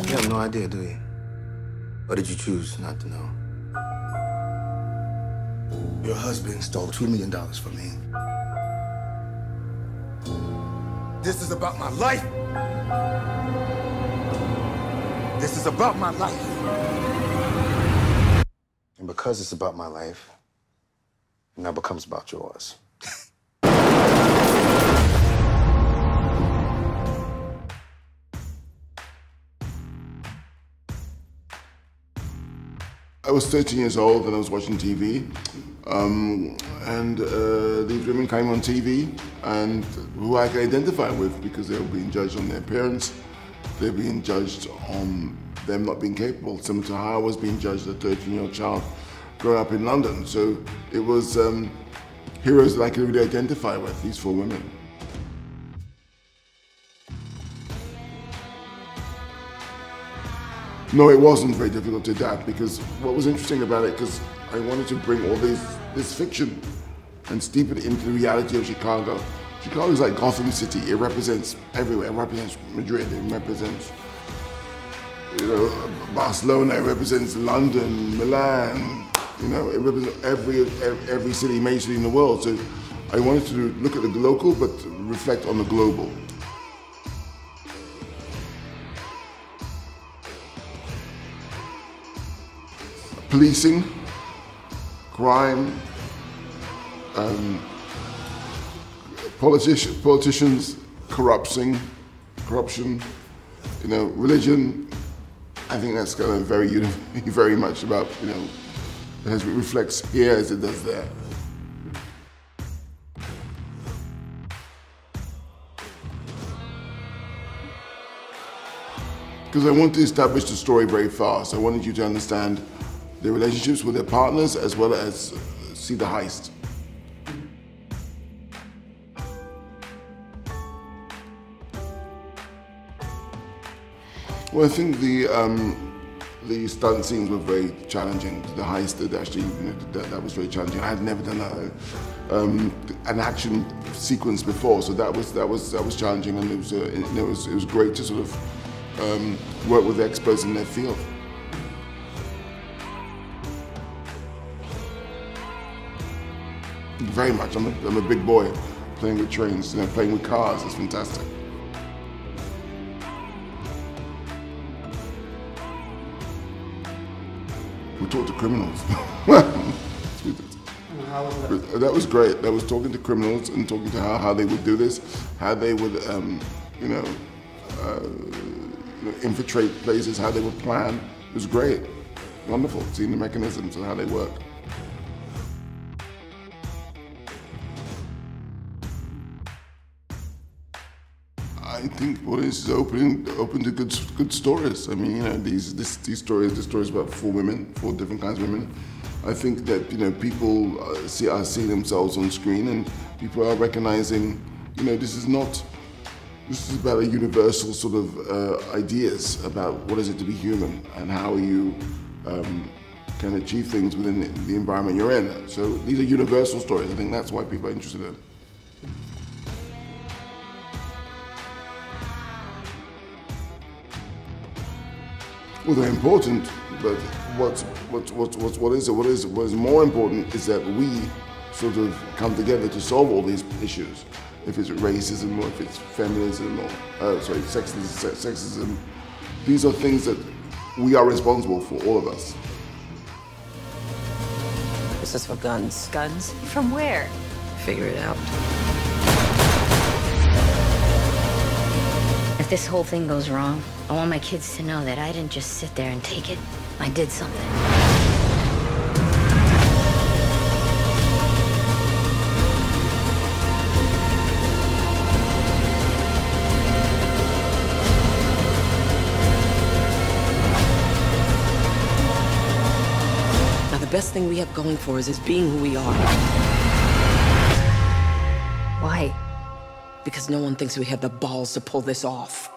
You have no idea, do you? Or did you choose not to know? Your husband stole $2 million from me. This is about my life. This is about my life. And because it's about my life, it now becomes about yours. I was 13 years old and I was watching TV, these women came on TV and who I could identify with because they were being judged on their appearance, they were being judged on them not being capable, similar to how I was being judged as a 13-year-old child growing up in London. So it was heroes that I could really identify with, these four women. No, it wasn't very difficult to adapt because what was interesting about it, because I wanted to bring all this fiction and steep it into the reality of Chicago. Chicago is like Gotham City. It represents everywhere. It represents Madrid. It represents, Barcelona. It represents London, Milan. It represents every city, major city in the world. So I wanted to look at the local, but reflect on the global. Policing, crime, politicians, corruption, religion. I think that's kind of very much about, as it reflects here as it does there. Because I wanted to establish the story very fast. I wanted you to understand their relationships with their partners as well as see the heist. Well, I think the stunt scenes were very challenging. The heist, that was very challenging. I had never done an action sequence before, so that was challenging, and it was great to sort of work with experts in their field. Very much. I'm a big boy playing with trains, playing with cars. It's fantastic. We talked to criminals. How was that? That was great. That was talking to criminals and talking to how they would do this, how they would, infiltrate places, how they would plan. It was great. Wonderful, seeing the mechanisms and how they work. I think what is open to good stories. I mean, these stories about four different kinds of women. I think that people are seeing themselves on screen, and people are recognizing, this is about a universal sort of ideas about what is it to be human and how you can achieve things within the environment you're in. So these are universal stories. I think that's why people are interested in. Well, they're important, but what is more important is that we sort of come together to solve all these issues. If it's racism or if it's feminism or sexism, these are things that we are responsible for, all of us. This is for guns. Guns? From where? Figure it out. If this whole thing goes wrong, I want my kids to know that I didn't just sit there and take it. I did something. Now, the best thing we have going for us is being who we are. Why? Because no one thinks we have the balls to pull this off.